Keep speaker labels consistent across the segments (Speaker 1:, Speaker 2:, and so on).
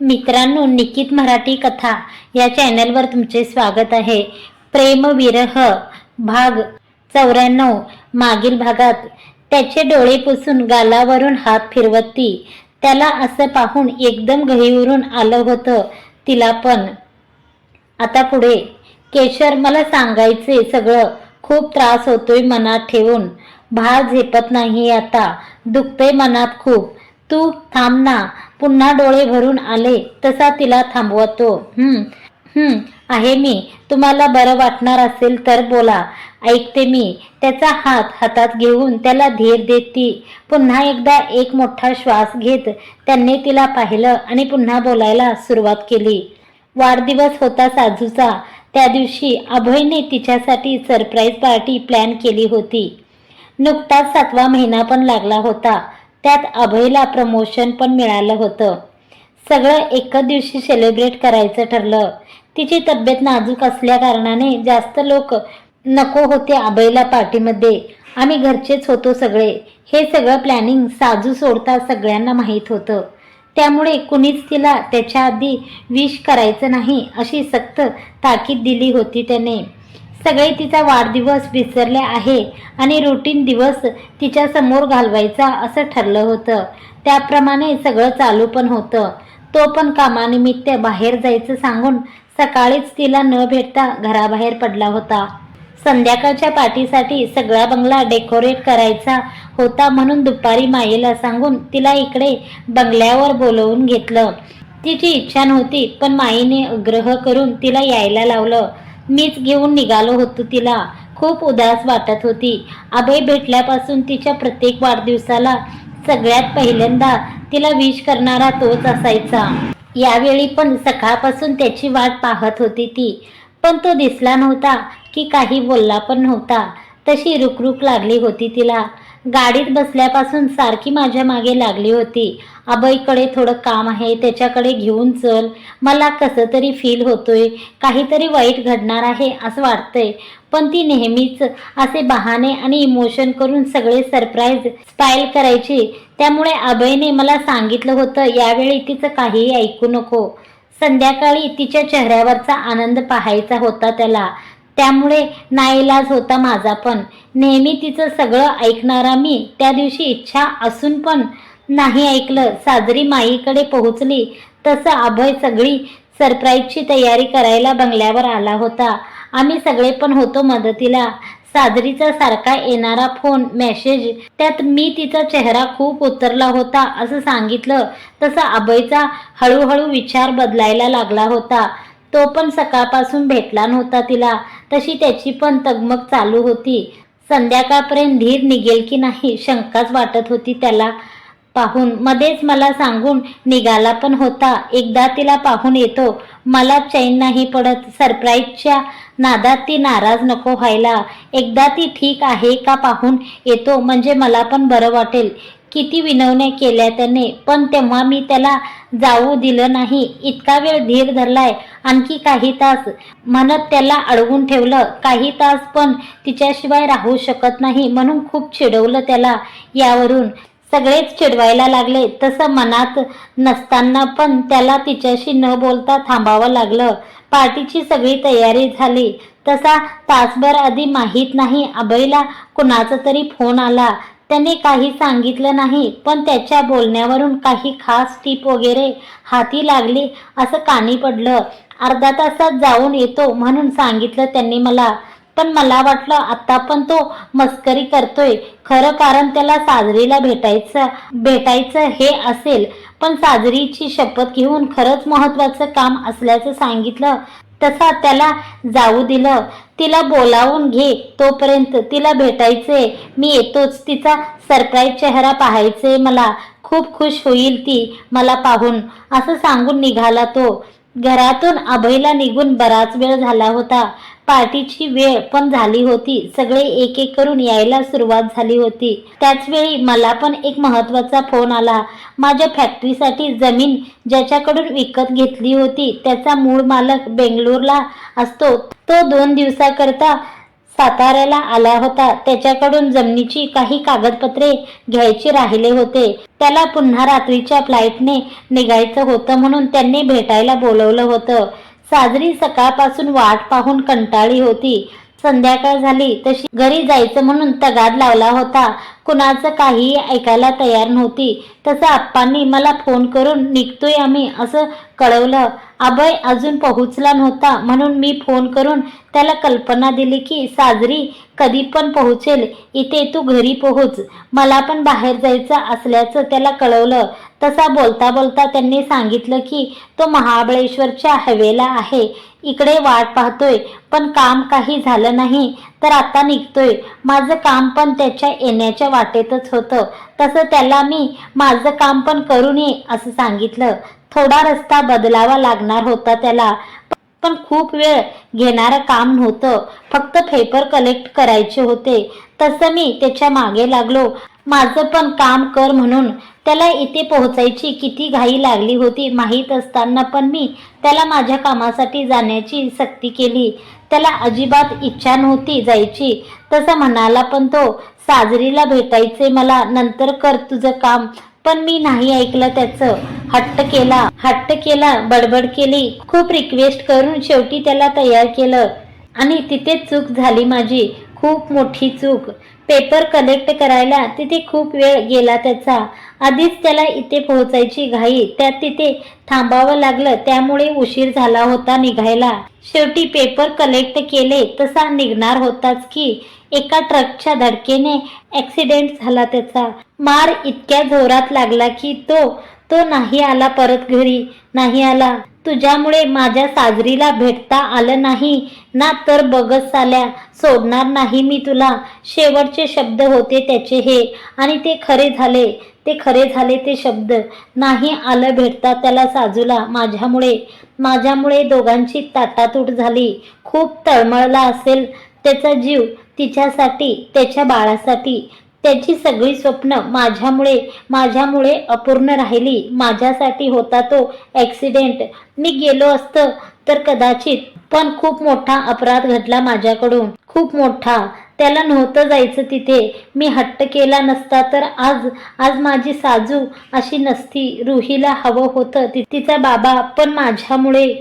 Speaker 1: मित्रांनो, निकित मराठी कथा या चॅनलवर तुमचे स्वागत आहे। प्रेम विरह भाग 94। मागील भागात त्याचे डोळे पुसून गालावरून हात फिरवत ती त्याला असं पाहून एकदम गहिवरून आलं होतं तिला पण। आता पुढे केशर, मला सांगायचे सगळं, खूप त्रास होतोय मनात ठेवून, भार झेपत नाही आता, दुखतंय मनात खूप, तू थांब ना। पुन्हा डोळे भरून आले तसा तिला थांबवतो। आहे मी, तुम्हाला बरं वाटणार असेल तर बोला, ऐकते मी। त्याचा हात हातात घेऊन त्याला धीर देत ती पुन्हा एकदा एक मोठा श्वास घेत त्यांनी तिला पाहिलं आणि पुन्हा बोलायला सुरुवात केली। वाढदिवस होता साजूचा। त्या दिवशी अभयने तिच्यासाठी सरप्राईज पार्टी प्लॅन केली होती। नुकताच 7वा महिना पण लागला होता, त्यात अभयला प्रमोशन पण मिळालं होतं। सगळं एकच दिवशी सेलिब्रेट करायचं ठरलं। तिची तब्येत नाजूक असल्या कारणाने जास्त लोक नको होते अभयला पार्टीमध्ये। आम्ही घरचेच होतो सगळे। हे सगळं प्लॅनिंग साजू सोडता सगळ्यांना माहीत होतं, त्यामुळे कुणीच तिला त्याच्या आधी विश करायचं नाही अशी सक्त ताकीद दिली होती त्याने। सगळे तिचा वाढदिवस विसरले आहे आणि रुटीन दिवस तिच्या समोर घालवायचा असं ठरलं होतं। त्याप्रमाणे सगळं चालू पण होतं। तो पण कामानिमित्त बाहेर जायचं सांगून सकाळीच तिला न भेटता घराबाहेर पडला होता। संध्याकाळच्या पार्टीसाठी सगळा बंगला डेकोरेट करायचा होता म्हणून दुपारी मायेला सांगून तिला इकडे बंगल्यावर बोलवून घेतलं। तिची इच्छा नव्हती पण माईने आग्रह करून तिला यायला लावलं। मीच घेऊन निघालो होतो तिला। खूप उदास वाटत होती। अभय भेटल्यापासून तिच्या प्रत्येक वाढदिवसाला सगळ्यात पहिल्यांदा तिला विश करणारा तोच असायचा। यावेळी पण सकाळपासून त्याची वाट पाहत होती ती, पण तो दिसला नव्हता की काही बोलला पण नव्हता। तशी रुकरुक लागली होती तिला। गाडीत बसल्यापासून सारखी माझ्या मागे लागली होती। अभयकडे थोडं काम आहे, त्याच्याकडे घेऊन चल, मला कसं तरी फील होतोय, काहीतरी वाईट घडणार आहे असं वाटतंय। पण ती नेहमीच असे बहाणे आणि इमोशन करून सगळे सरप्राईज स्पाईल करायची। त्यामुळे अभयने मला सांगितलं होतं यावेळी तिचं काहीही ऐकू नको। संध्याकाळी तिच्या चेहऱ्यावरचा आनंद पाहायचा होता त्याला, त्यामुळे नाईलाज होता माझा पण। नेहमी तिचं सगळं ऐकणारा मी त्या दिवशी इच्छा असून पण नाही ऐकलं। साजरी माईकडे पोहोचली तसं अभय सगळी सरप्राईजची तयारी करायला बंगल्यावर आला होता। आम्ही सगळे पण होतो मदतीला। साजरीचा सारखा येणारा फोन मेसेज, त्यात मी तिचा चेहरा खूप उतरला होता असं सांगितलं तसं अभयचा हळूहळू विचार बदलायला लागला होता। तो पण सकाळपासून भेटला नव्हता तिला, तशी त्याची पण तगमग चालू होती। संध्याकाळपर्यंत धीर निघेल की नाही शंकाच वाटत होती त्याला पाहून। मध्येच मला सांगून निघाला पण होता, एकदा तिला पाहून येतो, मला चैन नाही पडत। सरप्राईजच्या नादात ती नाराज नको व्हायला, एकदा ती ठीक आहे का पाहून येतो म्हणजे मला पण बरं वाटेल। किती विनवण्या केल्या त्याने, पण तेव्हा मी त्याला जाऊ दिलं नाही। इतका वेळ धीर धरलाय, आणखी काही तास म्हणत त्याला अडवून ठेवलं। काही तास पण तिच्याशिवाय राहू शकत नाही म्हणून खूप चिडवलं त्याला। यावरून सगळेच चिडवायला लागले। तसं मनात नसताना पण त्याला तिच्याशी न बोलता थांबावं लागलं। पार्टीची सगळी तयारी झाली तसा तासभर आधी माहीत नाही अभयला कुणाचा तरी फोन आला। त्याने काही सांगितलं नाही, पण त्याच्या बोलण्यावरून काही खास टीप वगैरे हाती लागली असं कानी पडलं। अर्धा तासात जाऊन येतो म्हणून सांगितलं त्यांनी मला, पण मला वाटलं आता पण तो मस्करी करतोय खरं, कारण त्याला साजरीला भेटायचं हे असेल। पण साजरीची शपथ घेऊन खरंच महत्त्वाचं काम असल्याचं सांगितलं तसा त्याला जाऊ दिलं। तिला बोलावून घे, तोपर्यंत तिला भेटायचंय, मी येतोच, तिचा सरप्राईज चेहरा पाहायचंय मला, खूप खुश होईल ती मला पाहून असं सांगून निघाला तो। घरातून अभयला निघून बराच वेळ झाला होता। पार्टीची वेळ पण झाली होती। सगळे एक एक करून यायला सुरुवात झाली होती। त्याच वेळी मला पण एक महत्त्वाचा फोन आला। माझ्या फॅक्टरीसाठी जमीन ज्याच्याकडून विकत घेतली होती त्याचा मूळ मालक बेंगलोरला असतो, तो 2 दिवसाकरता साताऱ्याला आला होता. त्याच्याकडून जमिनीची काही कागदपत्रे घ्यायची राहिले होते. त्याला पुन्हा रात्रीच्या फ्लाईटने निघायचं होतं म्हणून त्यांनी भेटायला बोलवलं होतं. साजरी सकाळपासून वाट पाहून कंटाळली होती. संध्याकाळ झाली तशी घरी जायचं म्हणून तगाद लावला होता. कुणाचं काहीही ऐकायला तयार नव्हती. तसं आप्पांनी मला फोन करून निघतोय आम्ही असं कळवलं. अभय अजून पोहोचला नव्हता म्हणून मी फोन करून त्याला कल्पना दिली की साजरी कधी पण पोहोचेल इथे, तू घरी पोहोच. मला पण बाहेर जायचं असल्याचं त्याला कळवलं. तसा बोलता बोलता त्यांनी सांगितलं की तो महाबळेश्वरच्या हवेला आहे, इकडे वाट पाहतोय पण काम काही झालं नाही तर आता निघतोय. माझं काम पण त्याच्या येण्याच्या वाटेतच होतं. तसं त्याला मी माझं काम पण करून ये असं सांगितलं. थोडा रस्ता बदलावा लागणार होता त्याला, पण खूप वेळ घेणारं काम नव्हतं. फक्त पेपर कलेक्ट करायचे होते. तसं मी त्याच्या मागे लागलो. माझं पण काम कर म्हणून. त्याला इथे पोहोचायची किती घाई लागली होती माहीत असताना पण मी त्याला माझ्या कामासाठी जाण्याची सक्ती केली. त्याला अजिबात इच्छा नव्हती जायची. तसं म्हणाला पण तो, साजरीला भेटायचे मला, नंतर कर तुझं काम. पण मी नाही ऐकलं त्याचं. हट्ट केला, बडबड केली, खूप रिक्वेस्ट करून शेवटी त्याला तयार केलं. आणि तिथे चूक झाली माझी, खूप मोठी चूक. पेपर कलेक्ट करायला तिथे खूप वेळ गेला त्याचा. आधीच त्याला इथे पोहोचायची घाई, त्यात तिथे थांबावं लागलं, त्यामुळे उशीर झाला होता निघायला. शेवटी पेपर कलेक्ट केले तसा निघणार होताच की एका ट्रकच्या धडकेने ॲक्सिडेंट झाला त्याचा. मार इतक्या जोरात लागला की तो नाही आला परत घरी, नाही आला. तुझ्यामुळे माझ्या साजरीला भेटता आलं नाही ना तर बघत साल्या, सोडणार नाही मी तुला. शेवटचे शब्द होते त्याचे हे, आणि ते खरे झाले ते शब्द. नाही आलं भेटता त्याला साजूला माझ्यामुळे दोघांची ताटातूट झाली. खूप तळमळला असेल त्याचा जीव तिच्यासाठी, त्याच्या बाळासाठी. त्याची सगळी स्वप्न माझ्यामुळे अपूर्ण राहिली. माझ्यासाठी होता तो ॲक्सिडेंट. मी गेलो असतं तर कदाचित, पण खूप मोठा अपराध घडला माझ्याकडून, खूप मोठा. त्याला नव्हतं जायचं तिथे. मी हट्ट केला नसता तर आज माझी साजू अशी नसती. रुहीला हवं होतं तिचा बाबा, पण माझ्यामुळे.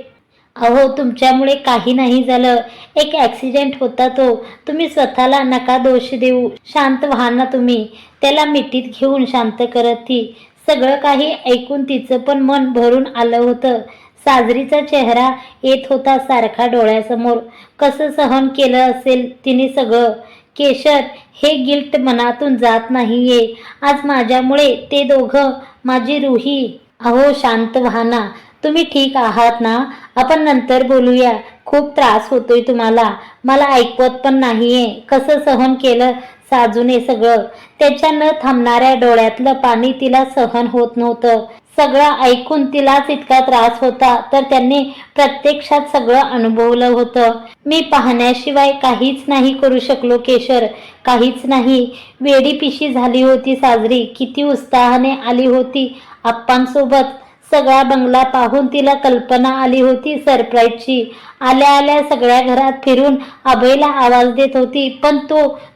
Speaker 1: अहो तुमच्यामुळे काही नाही झालं. एक ॲक्सिडेंट होता तो. तुम्ही स्वतःला नका दोष देऊ. शांत व्हा ना तुम्ही. त्याला मिठीत घेऊन शांत करत ती. सगळं काही ऐकून तिचं पण मन भरून आलं होतं. साजरीचा चेहरा येत होता सारखा डोळ्यासमोर. कसं सहन केलं असेल तिने सगळं. केशर, हे गिल्ट मनातून जात नाहीये. आज माझ्यामुळे ते दोघं, माझी रुही. अहो शांत व्हा ना. तुम्ही ठीक आहात ना? आपण नंतर बोलूया. खूप त्रास होतोय तुम्हाला. मला ऐकवत पण नाहीये. कसं सहन केलं साजूने सगळं. त्याच्या न थांबणाऱ्या डोळ्यातलं पाणी तिला सहन होत नव्हतं. सगळं ऐकून तिलाच इतका त्रास होता तर त्यांनी प्रत्यक्षात सगळं अनुभवलं होतं. मी पाहण्याशिवाय काहीच नाही करू शकलो केशर, काहीच नाही. वेडी पिशी झाली होती साजरी. किती उत्साहाने आली होती आप्पांसोबत. सगळा बंगला पाहून तिला कल्पना आली होती सरप्राईजची. आल्या आल्या सगळ्या घरात फिरून अभयला आवाज देत होती, पण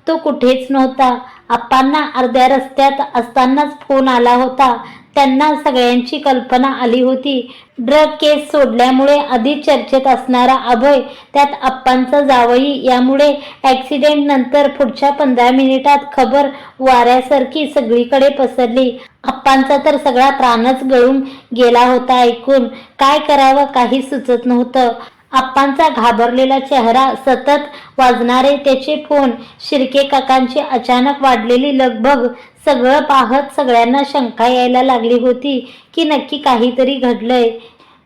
Speaker 1: तो कुठेच नव्हता. आप्पांना अर्ध्या रस्त्यात असतानाच फोन आला होता. त्यांना सगळ्यांची कल्पना आली होती. ड्रग केस सोडल्यामुळे आधी चर्चेत असणारा अभय, त्यात आप्पांचा जावई. यामुळे ॲक्सिडेंट नंतर पुढच्या 15 मिनिटात खबर वाऱ्यासारखी सगळीकडे पसरली. आप्पांचा तर सगळा प्राणच गळून गेला होता ऐकून. काय करावं काही सुचत नव्हतं. आप्पांचा घाबरलेला चेहरा, सतत वाजणारे त्याचे फोन, शिर्के काकांची अचानक वाढलेली लगबग, सगळं पाहत सगळ्यांना शंका यायला लागली होती की नक्की काहीतरी घडलंय.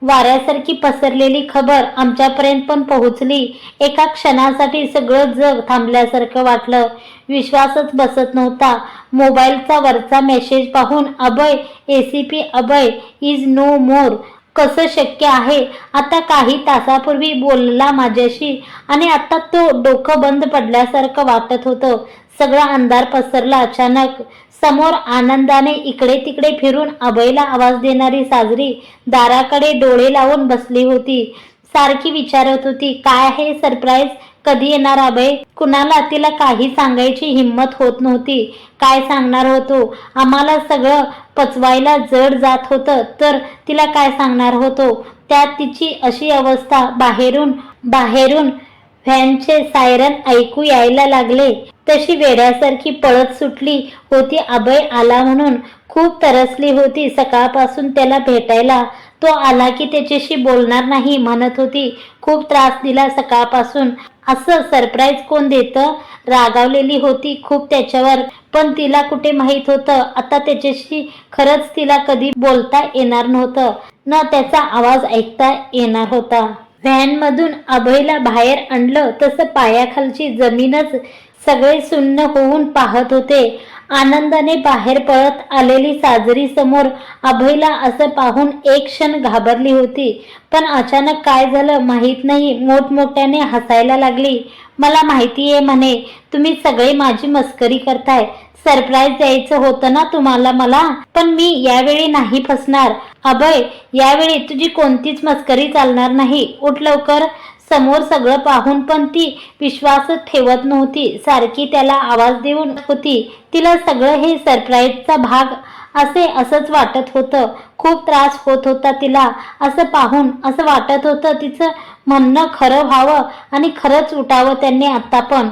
Speaker 1: वाऱ्यासारखी पसरलेली खबर आमच्यापर्यंत पण पोहोचली. एका क्षणासाठी सगळं जग थांबल्यासारखं वाटलं. विश्वासच बसत नव्हता. मोबाईलचा वरचा मेसेज पाहून अभय, ACP अभय इज नो मोर. कसं शक्य आहे? आता काही तासापूर्वी बोलला माझ्याशी आणि आता तो डोकं बंद पडल्यासारखं वाटत होतं. सगळा अंधार पसरला अचानक. समोर आनंदाने इकडे तिकडे फिरून अभयला आवाज देणारी साजरी दाराकडे डोळे लावून बसली होती. सारखी विचारत होती, काय आहे सरप्राईज? कधी येणार अभय? कुणाला तिला काही सांगायची हिम्मत होत नव्हती. काय सांगणार होतो? आम्हाला सगळं पचवायला जड जात होतं तर तिला काय सांगणार होतो? त्यात तिची अशी अवस्था. बाहेरून व्हॅनचे सायरन ऐकू यायला लागले. तशी वेड्यासारखी पळत सुटली होती. अभय आला म्हणून खूप तरसली होती. सकाळपासून त्याला भेटायला. तो आला की त्याच्याशी बोलणार नाही म्हणत होती. खूप त्रास दिला सकाळपासून. असं सरप्राईज कोण देतं? रागावलेली होती खूप त्याच्यावर. पण तिला कुठे माहित होतं आता त्याच्याशी खरंच तिला कधी बोलता येणार नव्हतं, न त्याचा आवाज ऐकता येणार होता. व्हॅनमधून अभयला बाहेर आणलं तसं पायाखालची जमीनच सगळे सुन्न होऊन पाहत होते. आनंदाने बाहेर पळत आलेली साजरी समोर अभयला असं पाहून एक क्षण घाबरली होती. पण अचानक काय झालं माहीत नाही, मोठमोठ्याने हसायला लागली. मला माहिती आहे म्हणे, तुम्ही सगळे माझी मस्करी करताय. सरप्राईज द्यायचं होतं ना तुम्हाला मला, पण मी यावेळी नाही फसणार. अभय, यावेळी तुझी कोणतीच मस्करी चालणार नाही. उठ लवकर. समोर सगळं पाहून पण ती विश्वासच ठेवत नव्हती. सारखी त्याला आवाज देऊन होती. तिला सगळं हे सरप्राईजचा भाग असंच वाटत होतं. खूप त्रास होत होता तिला. असं पाहून असं वाटत होतं तिचं म्हणणं खरं व्हावं आणि खरंच उठावं त्यांनी आता. पण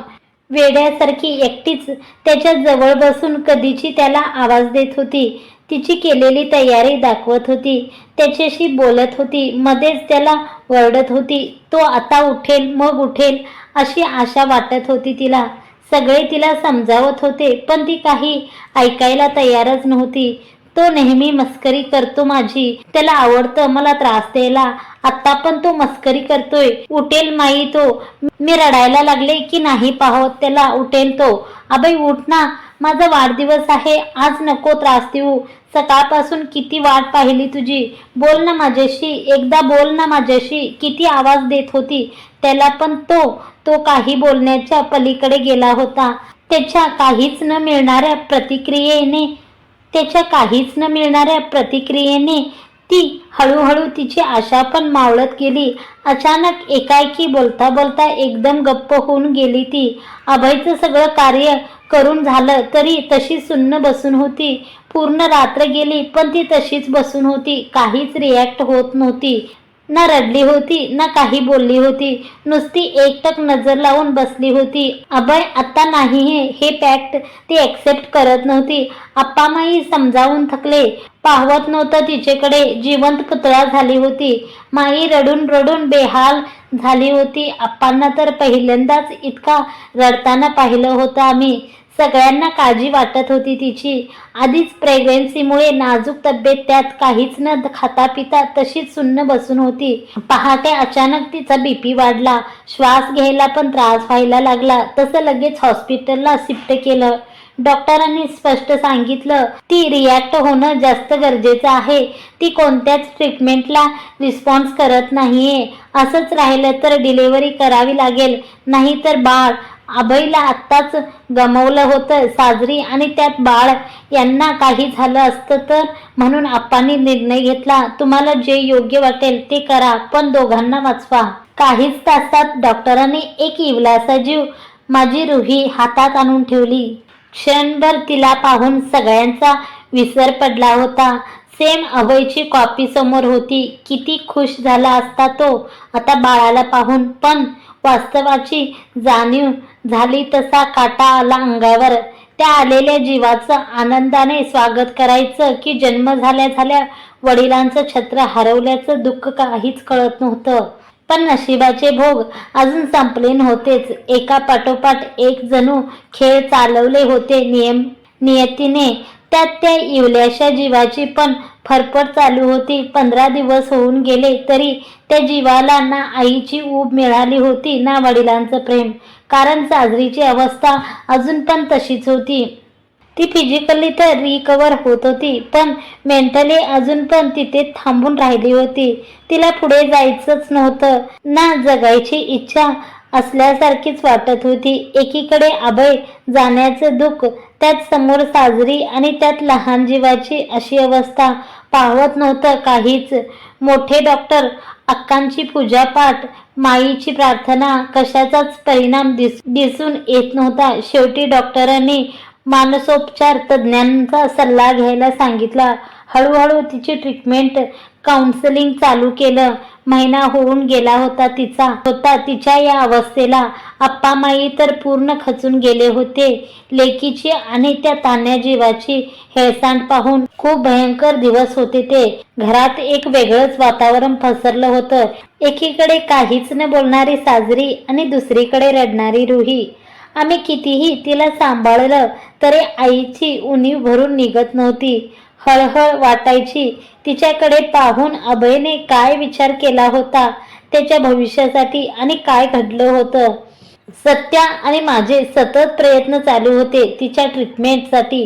Speaker 1: वेड्यासारखी एकटीच त्याच्या जवळ बसून कधीची त्याला आवाज देत होती. तिची केलेली तयारी दाखवत होती. त्याच्याशी बोलत होती. मध्येच त्याला वरडत होती. तो आता उठेल मग उठेल अशी आशा वाटत होती तिला. सगळे तिला समजावत होते पण ती काही ऐकायला तयारच नव्हती. तो नेहमी मस्करी करतो माझी. त्याला आवडतं मला त्रास द्यायला. आता पण तो मस्करी करतोय. उठेल माई तो. मी रडायला लागले की नाही पाहत त्याला. उठेल तो. अभय उठ ना, माझा वाढदिवस आहे आज. नको त्रास देऊ. सकाळपासून किती वाट पाहिली तुझी. बोल ना माझ्याशी, एकदा बोल ना माझ्याशी. किती आवाज देत होती त्याला पण तो काही बोलण्याच्या पलीकडे गेला होता. त्याच्या काहीच न मिळणाऱ्या प्रतिक्रियेने ती हळूहळू तिची आशा पण मावळत गेली. अचानक एकाएकी बोलता बोलता एकदम गप्प होऊन गेली ती. अभयचं सगळं कार्य करून झालं तरी तशी सुन्न बसून होती. पूर्ण रात्र गेली पण ती तशीच बसून होती. काहीच रिॲक्ट होत नव्हती. ना रडली होती ना काही बोलली होती. नुसती एकटक नजर लावून बसली होती. अभय आता नाही हे फॅक्ट ती ऍक्सेप्ट करत नव्हती. आप्पामाई समजावून थकले. पाहवत नव्हतं तिच्याकडे. जिवंत पुतळा झाली होती. माई रडून रडून बेहाल झाली होती. आप्पांना तर पहिल्यांदाच इतका रडताना पाहिलं होतं आम्ही. सगळ्यांना काळजी वाटत होती तिची. आधीच प्रेग्नन्सीमुळे नाजूक तब्येत, त्यात काहीच न खाता पिता तशीच सुन्न बसून होती. पहाटे अचानक तिचा बीपी वाढला. श्वास घ्यायला पण त्रास व्हायला लागला. तसं लगेच हॉस्पिटलला शिफ्ट केलं. डॉक्टरांनी स्पष्ट सांगितलं ती रिॲक्ट होणं जास्त गरजेचं आहे. ती कोणत्याच ट्रीटमेंटला रिस्पॉन्स करत नाहीये. असंच राहिलं तर डिलिव्हरी करावी लागेल. नाहीतर बाळ, अभयला आत्ताच गमावलं होतं साजरी आणि त्यात बाळ यांना काही झालं असतं तर. म्हणून आप्पांनी निर्णय घेतला, तुम्हाला जे योग्य वाटेल ते करा पण दोघांना वाचवा. काहीच तासात डॉक्टरांनी एक इवलासा जीव माझी रुही हातात आणून ठेवली. क्षणभर तिला पाहून सगळ्यांचा विसर पडला होता. सेम अभयची कॉपी समोर होती. किती खुश झाला असता तो आता बाळाला पाहून. पण वास्तवाची जाणीव झाली तसा काटा आला अंगावर. त्या आलेल्या जीवाचं आनंदाने स्वागत करायचं की जन्म झाल्या वडिलांचं छत्र हरवल्याचं दुःख काहीच कळत नव्हतं. पण नशिबाचे भोग अजून संपले नव्हतेच. एका पाठोपाठ एक जणू खेळ चालवले होते नियतीने. त्यात त्या इवल्याशा जीवाची पण फरफड चालू होती. 15 दिवस होऊन गेले तरी त्या जीवाला ना आईची ऊब मिळाली होती ना वडिलांचं प्रेम. कारण साजरीची अवस्था अजून पण तशीच होती. ती फिजिकली तर रिकवर होत होती पण मेंटली अजून पण तिथे थांबून राहिली होती. तिला पुढे जायचंच नव्हतं ना जगायची इच्छा असल्यासारखीच वाटत होती. एकीकडे अभय जाण्याचं दुःख, त्यात समोर साजरी आणि त्यात लहान जीवाची अशी अवस्था. पाहवत नव्हतं काहीच. मोठे डॉक्टर, अक्कांची पूजापाठ, माईची प्रार्थना, कशाचाच परिणाम दिसून येत नव्हता. शेवटी डॉक्टरांनी मानसोपचार तज्ज्ञांचा सल्ला घ्यायला सांगितला. हळूहळू तिची ट्रीटमेंट, काउन्सिलिंग चालू केलं. महिना होऊन गेला होता तिच्या या अवस्थेला. आप्पा माई तर पूर्ण खचून गेले होते. लेकीची आणि त्या तान्ह्या जीवाची हेळसांड पाहून. खूप भयंकर दिवस होते ते. घरात एक वेगळंच वातावरण पसरलं होतं. एकीकडे काहीच न बोलणारी साजरी आणि दुसरीकडे रडणारी रुही. आम्ही कितीही तिला सांभाळलं तरी आईची उणीव भरून निघत नव्हती. हळहळ वाटायची तिच्याकडे पाहून. अभयने काय विचार केला होता त्याच्या भविष्यासाठी आणि काय घडलं होतं. सत्या आणि माझे सतत प्रयत्न चालू होते तिच्या ट्रीटमेंटसाठी.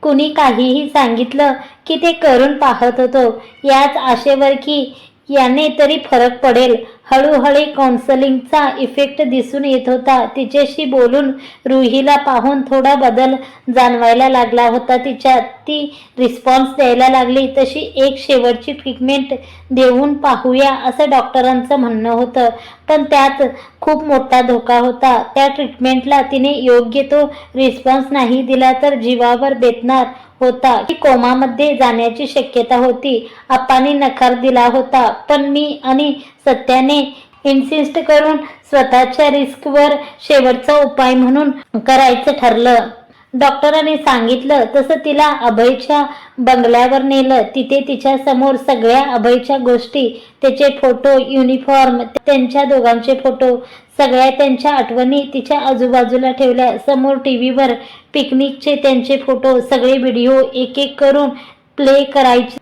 Speaker 1: कुणी काहीही सांगितलं की ते करून पाहत होतो, याच आशेवर की याने तरी फरक पडेल. हळूहळू काउन्सिलिंगचा इफेक्ट दिसून येत होता. तिच्याशी बोलून, रुहीला पाहून थोडा बदल जाणवायला लागला होता तिच्यात. ती रिस्पॉन्स द्यायला लागली. तशी एक शेवटची ट्रीटमेंट देऊन पाहूया असं डॉक्टरांचं म्हणणं होतं. पण त्यात खूप मोठा धोका होता. त्या ट्रीटमेंटला तिने योग्य तो रिस्पॉन्स नाही दिला तर जीवावर बेतणार होता की कोमामध्ये जाण्याची शक्यता होती. आप्पांनी नकार दिला होता, पण मी आणि सत्याने इन्सिस्ट करून स्वतःच्या रिस्कवर शेवटचा उपाय म्हणून करायचं ठरलं. डॉक्टरांनी सांगितलं तसं तिला अभयच्या बंगल्यावर नेलं. तिथे तिच्या समोर सगळ्या अभयच्या गोष्टी, त्याचे फोटो, युनिफॉर्म, त्यांच्या दोघांचे फोटो, सगळ्या त्यांच्या आठवणी तिच्या आजूबाजूला ठेवल्या. समोर टीव्हीवर पिकनिकचे त्यांचे फोटो, सगळे व्हिडिओ एक एक करून प्ले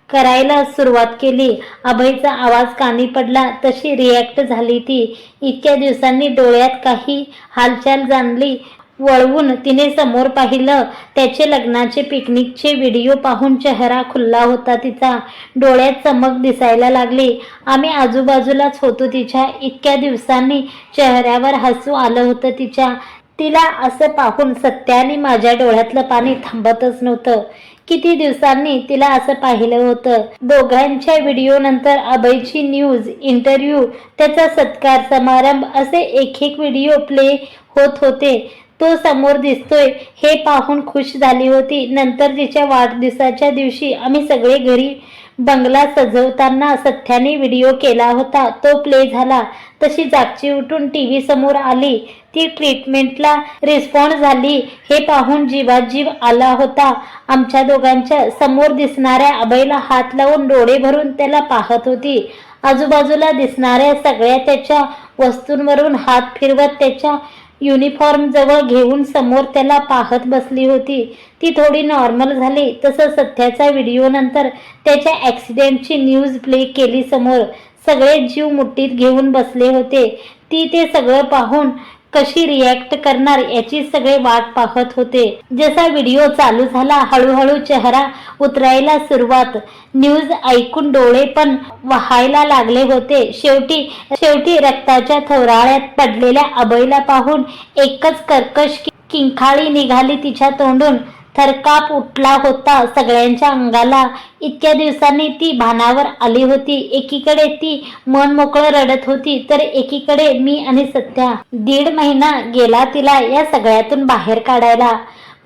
Speaker 1: करायला सुरुवात केली. अभयचा आवाज कानी पडला तशी रिॲक्ट झाली ती. इतक्या दिवसांनी डोळ्यात काही हालचाल जाणली. वळवून तिने समोर पाहिलं. त्याचे लग्नाचे पिकनिकचे व्हिडिओ पाहून चेहरा खुलला होता तिचा. डोळ्यात चमक दिसायला लागली. आम्ही आजूबाजूलाच होतो तिच्या. इतक्या दिवसांनी चेहऱ्यावर हसू आलं होतं तिच्या. तिला असं पाहून सत्याने माझ्या डोळ्यातलं पाणी थांबतच नव्हतं. किती दिवसांनी तिला असं पाहिलं होतं. दोघांच्या व्हिडिओ नंतर अभयची न्यूज, इंटरव्ह्यू, त्याचा सत्कार समारंभ असे एक एक व्हिडिओ प्ले होत होते. तो समोर दिसतोय हे पाहून खुश झाली होती. नंतर तिच्या वाढदिवसाच्या दिवशी आम्ही सगळे घरी बंगला सजवताना सत्याने व्हिडिओ केला होता. तो प्ले झाला तशी जागची उठून टीव्ही समोर आली. ती ट्रीटमेंटला रिस्पॉन्ड झाली हे पाहून जीवात जीव आला होता. आमच्या दोघांच्या समोर दिसणाऱ्या अभयला हात लावून डोळे भरून त्याला पाहत होती. आजूबाजूला दिसणाऱ्या सगळ्या त्याच्या वस्तूंवरून हात फिरवत त्याच्या युनिफॉर्म जवळ घेऊन समोर त्याला पाहत बसली होती. ती थोडी नॉर्मल झाली. तसं सत्याचा व्हिडिओ नंतर त्याच्या ॲक्सिडेंटची न्यूज प्ले केली समोर. सगळे जीव मुठीत घेऊन बसले होते. ती ते सगळं पाहून कशी रिॲक्ट करणार याची सगळे वाट पाहत होते. जसा व्हिडिओ चालू झाला हळूहळू चेहरा उतरायला सुरुवात. न्यूज ऐकून डोळे पण वाहायला लागले होते. शेवटी रक्ताच्या थोराळ्यात पडलेल्या अभयला पाहून एकच कर्कश किंकाळी निघाली तिच्या तोंडून. थरकाप उठला होता सगळ्यांच्या अंगाला. इतक्या दिवसांनी ती भानावर आली होती. एकीकडे ती मन मोकळं रडत होती तर एकीकडे मी आणि सत्या. 1.5 महिना गेला तिला या सगळ्यातून बाहेर काढायला.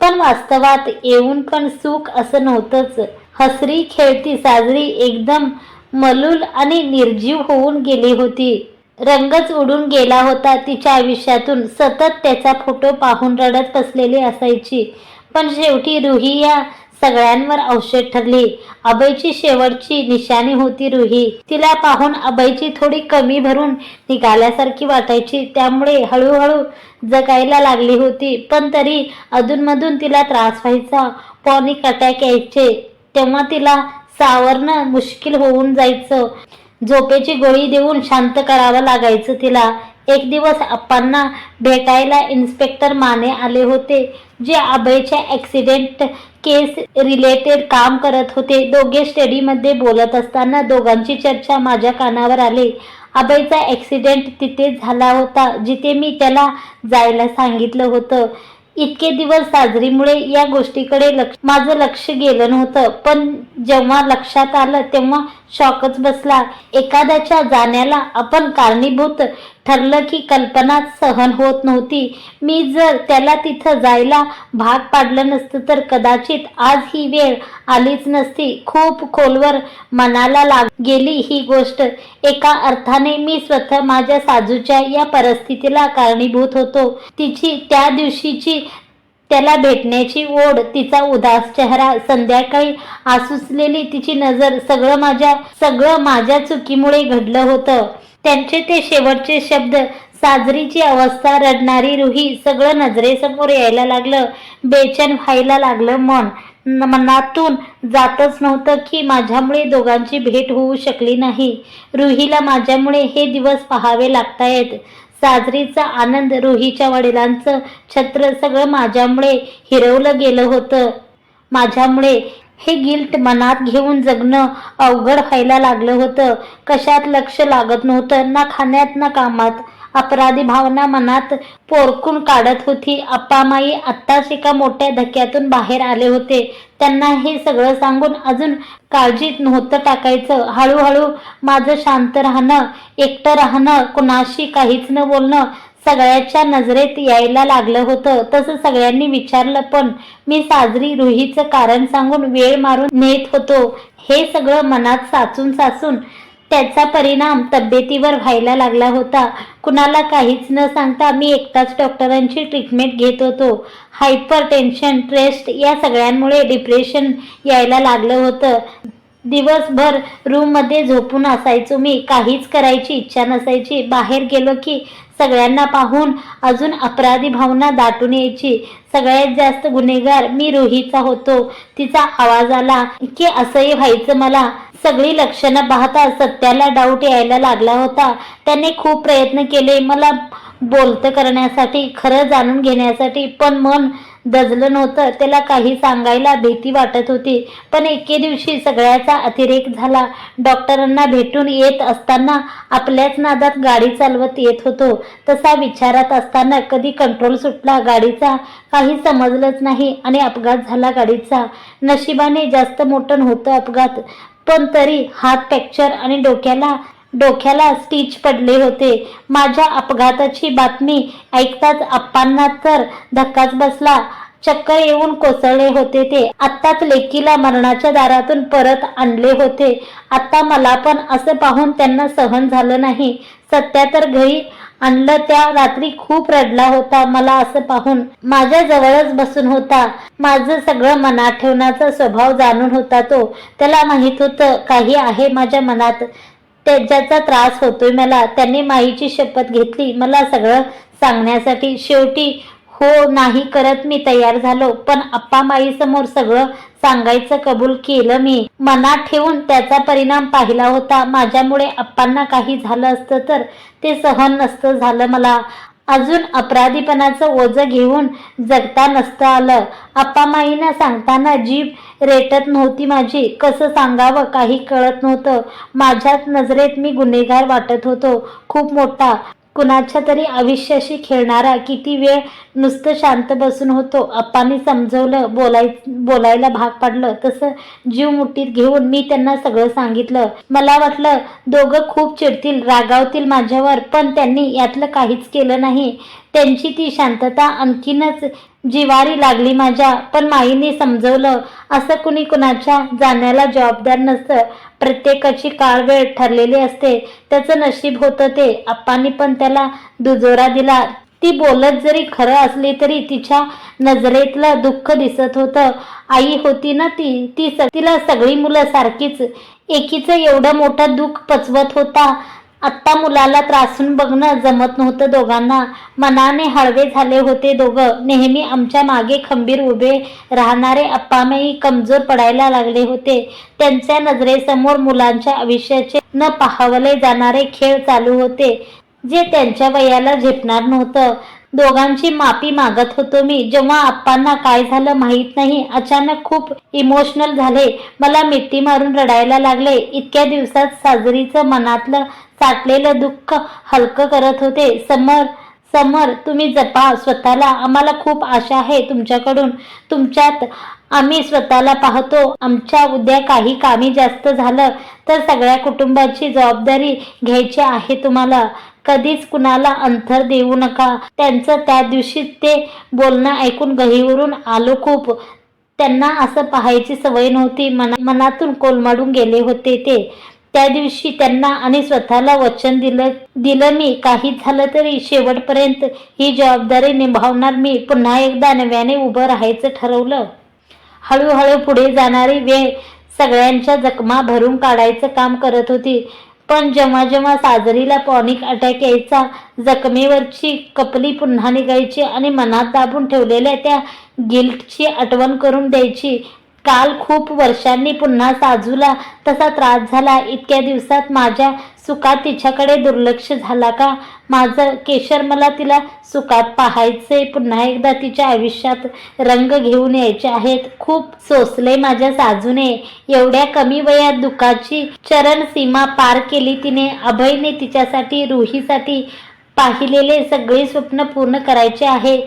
Speaker 1: पण वास्तवात येऊन पण सुख असं नव्हतंच. हसरी खेळती साजरी एकदम मलूल आणि निर्जीव होऊन गेली होती. रंगच उडून गेला होता तिच्या आयुष्यातून. सतत त्याचा फोटो पाहून रडत बसलेली असायची. पण शेवटी रुही या सगळ्यांवर औषध ठरली. अभयची शेवटची निशाणी होती रुही. तिला पाहून अभयची थोडी कमी भरून निघाल्यासारखी वाटायची. त्यामुळे हळूहळू जगायला लागली होती. पण तरी अधूनमधून तिला त्रास व्हायचा. पॅनिक अटॅक यायचे. तेव्हा तिला सावरणं मुश्किल होऊन जायचं. झोपेची गोळी देऊन शांत करावं लागायचं तिला. एक दिवस आप्पांना भेटायला इन्स्पेक्टर माने आले होते, जे अभयच्या ॲक्सिडेंट केस रिलेटेड काम करत होते. दोघे स्टडीमध्ये बोलत असताना दोघांची चर्चा माझ्या कानावर आली. अभयचा ॲक्सिडेंट तिथेच झाला होता जिथे मी त्याला जायला सांगितलं होतं. इतके दिवस साजरीमुळे या गोष्टीकडे माझं लक्ष गेलं नव्हतं, पण जेव्हा लक्षात आलं तेव्हा शॉकच बसला. एखाद्याच्या जाण्याला आपण कारणीभूत ठरलं की कल्पनाच सहन होत नव्हती. मी जर त्याला तिथं जायला भाग पाडलं नसतं तर कदाचित आज ही वेळ आलीच नसती. खूप खोलवर मनाला गेली ही गोष्ट. एका अर्थाने मी स्वतः माझ्या साजूच्या या परिस्थितीला कारणीभूत होतो. तिची त्या दिवशीची त्याला भेटण्याची ओढ, तिचा उदास चेहरा, संध्याकाळी आसुसलेली तिची नजर, सगळं माझ्या चुकीमुळे घडलं होतं. त्यांचे ते शेवटचे शब्द, साजरीची अवस्था, रडणारी रुही, सगळं नजरेसमोर यायला लागलं. बेचैन व्हायला लागलं मन. मनातून जातच नव्हतं की माझ्यामुळे दोघांची भेट होऊ शकली नाही. रुहीला माझ्यामुळे हे दिवस पाहावे लागतायत. साजरीचा आनंद, रुहीच्या वडिलांचं छत्र, सगळं माझ्यामुळे हिरवलं गेलं होतं. माझ्यामुळे हे गिल्ट मनात घेऊन जगणं अवघड व्हायला लागलं होतं. कशात लक्ष लागत नव्हतं, ना खाण्यात ना कामात. अपराधी भावना मनात पोरकून काढत होती. अप्पामाई आत्ताच एका मोठ्या धक्क्यातून बाहेर आले होते. त्यांना हे सगळं सांगून अजून काळजीत नव्हतं टाकायचं. हळूहळू माझं शांत राहणं, एकटं राहणं, कुणाशी काहीच न बोलणं सगळ्याच्या नजरेत यायला लागलं होतं. तसं सगळ्यांनी विचारलं, पण मी साजरी, रुहीचं कारण सांगून वेळ मारून नेत होतो. हे सगळं मनात साचून त्याचा परिणाम तब्येतीवर व्हायला लागला होता. कुणाला काहीच न सांगता मी एकटाच डॉक्टरांची ट्रीटमेंट घेत होतो. हायपर टेन्शन, स्ट्रेस या सगळ्यांमुळे डिप्रेशन यायला लागलं होतं. दिवसभर रूममध्ये झोपून असायचो मी. काहीच करायची इच्छा नसायची. बाहेर गेलो की सगळ्यांना पाहून अजून अपराधी भावना दाटून यायची. सगळ्यात जास्त गुन्हेगार मी रुहीचा होतो. तिचा आवाज आला की असंही व्हायचं मला. सगळी लक्षणं पाहता सत्याला डाऊट यायला लागला होता. त्याने खूप प्रयत्न केले मला बोलतं करण्यासाठी, खरं जाणून घेण्यासाठी, पण मन दजलं नव्हतं. त्याला काही सांगायला भीती वाटत होती. पण एके दिवशी सगळ्याचा अतिरेक झाला. डॉक्टरांना भेटून येत असताना आपल्याच नादात गाडी चालवत येत होतो. तसा विचारात असताना कधी कंट्रोल सुटला गाडीचा काही समजलंच नाही आणि अपघात झाला गाडीचा. नशिबाने जास्त मोठं नव्हतं अपघात, पण तरी हात फ्रॅक्चर आणि डोक्याला स्टिच पडले होते. माझ्या अपघाताची बातमी ऐकताच अप्पांना तर धक्काच बसला. चक्कर येऊन कोसळले होते ते. आत्ताच लेकीला मरणाच्या दारातून परत आणले होते. आता मला पण असं पाहून त्यांना सहन झालं नाही. सत्या तर घरी आणलं त्या रात्री खूप रडला होता मला असं पाहून. माझ्या जवळच बसून होता. माझं सगळं मनात ठेवण्याचा स्वभाव जाणून होता तो. त्याला माहित होतं काही आहे माझ्या मनात, त्याचा त्रास होतोय मला. त्याने माईची शपथ घेतली मला सगळं सांगण्यासाठी. शेवटी हो नाही करत मी तयार झालो. पण अप्पा माई समोर सगळं सांगायचं कबूल केलं मी. मनात ठेवून त्याचा परिणाम पाहिला होता. माझ्यामुळे अप्पांना काही झालं असतं तर ते सहन नसतं झालं मला. अजून अपराधीपणाचं ओझं घेऊन जगता नसतं आलं. अप्पामाईंना सांगताना जीभ रेटत नव्हती माझी. कसं सांगावं काही कळत नव्हतं. माझ्याच नजरेत मी गुन्हेगार वाटत होतो, खूप मोठा. कुणाच्या तरी आयुष्याशी खेळणारा. किती वेळ नुसतं शांत बसून होतो. अप्पांनी समजवलं, बोलायला भाग पाडलं. तसं जीव मुठीत घेऊन मी त्यांना सगळं सांगितलं. मला वाटलं दोघं खूप चिडतील, रागावतील माझ्यावर, पण त्यांनी यातलं काहीच केलं नाही. त्यांची ती शांतता आणखीनच जिवारी लागली माझ्या. पण माईने समजवलं, असं कुणी कुणाच्या जाण्याला जबाबदार नसतं. प्रत्येकाची काळ वेळ ठरलेली असते. त्याचं नशीब होतं ते. अप्पांनी पण त्याला दुजोरा दिला. ती बोलत जरी खरं असली तरी तिच्या नजरेतलं दुःख दिसत होतं. आई होती ना तिला सगळी मुलं सारखीच. एकीचं एवढं मोठं दुःख पचवत होता. आत्ता मुलाला त्रासून बघणं जमत नव्हतं दोघांना. मनाने हळवे झाले होते दोघं. नेहमी आमच्या मागे खंबीर उभे राहणारे अप्पामाई कमजोर पडायला लागले होते. त्यांच्या नजरेसमोर मुलांच्या आयुष्याचे न पाहावले जाणारे खेळ चालू होते, जे त्यांच्या वयाला झेपणार नव्हतं. दोघांची माफी मागत होतो मी. जेव्हा अप्पांना काय झालं माहीत नाही, अचानक खूप इमोशनल झाले. मला मिठी मारून रडायला लागले. इतक्या दिवसात साजरीचं मनातलं साठलेलं दुःख हलकं करत होते. समर तुम्ही जपा स्वतःला. आम्हाला खूप आशा आहे तुमच्याकडून. तुमच्यात आम्ही स्वतःला पाहतो. आमच्या उद्या काही कामी जास्त झालं तर सगळ्या कुटुंबाची जबाबदारी घ्यायची आहे तुम्हाला. कधीच कुणाला अंतर देऊ नका. त्यांचं त्या दिवशी ते बोलणं ऐकून गहिवरून आलो खूप. त्यांना असं पाहायची सवय नव्हती. मनातून कोलमाडून गेले होते ते. त्या दिवशी त्यांना आणि स्वतःला वचन दिलं मी काही झालं तरी शेवटपर्यंत ही जबाबदारी निभावणार मी. पुन्हा एकदा नव्याने उभं राहायचं ठरवलं. हळूहळू पुढे जाणारी वेळ सगळ्यांच्या जखमा भरून काढायचं काम करत होती. पण जेव्हा जेव्हा साजरीला पॉनिक अटॅक यायचा, जखमेवरची कपली पुन्हा निघायची आणि मनात दाबून ठेवलेल्या त्या गिल्टची आठवण करून द्यायची. काल खूप वर्षांनी पुन्हा साजूला तसा त्रास झाला. इतक्या दिवसात माझ्या सुखात तिच्याकडे दुर्लक्ष झाला का? माझं केशर, मला तिला सुखात पाहायचे. पुन्हा एकदा तिच्या आयुष्यात रंग घेऊन यायचे आहेत. खूप सोसले माझ्या साजूने. एवढ्या कमी वयात दुःखाची चरणसीमा पार केली तिने. अभयने तिच्यासाठी, रुहीसाठी पाहिलेले सगळे स्वप्न पूर्ण करायचे आहे.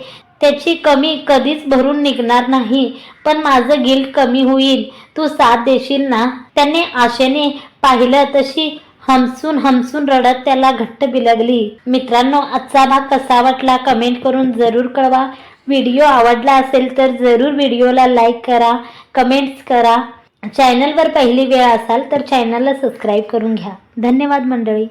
Speaker 1: त्याची कमी कधीच भरून निघणार नाही. पण माझं गिल्ट कमी होईल. तू साथ देशील ना? त्याने आशेने पाहिलं. तशी हमसून हमसून रडत त्याला घट्ट बिलगली. मित्रांनो, आजचा भाग कसा वाटला कमेंट करून जरूर कळवा. व्हिडिओ आवडला असेल तर जरूर व्हिडिओला लाईक करा, कमेंट्स करा. चॅनलवर पहिली वेळ असाल तर चॅनलला सबस्क्राईब करून घ्या. धन्यवाद मंडळी.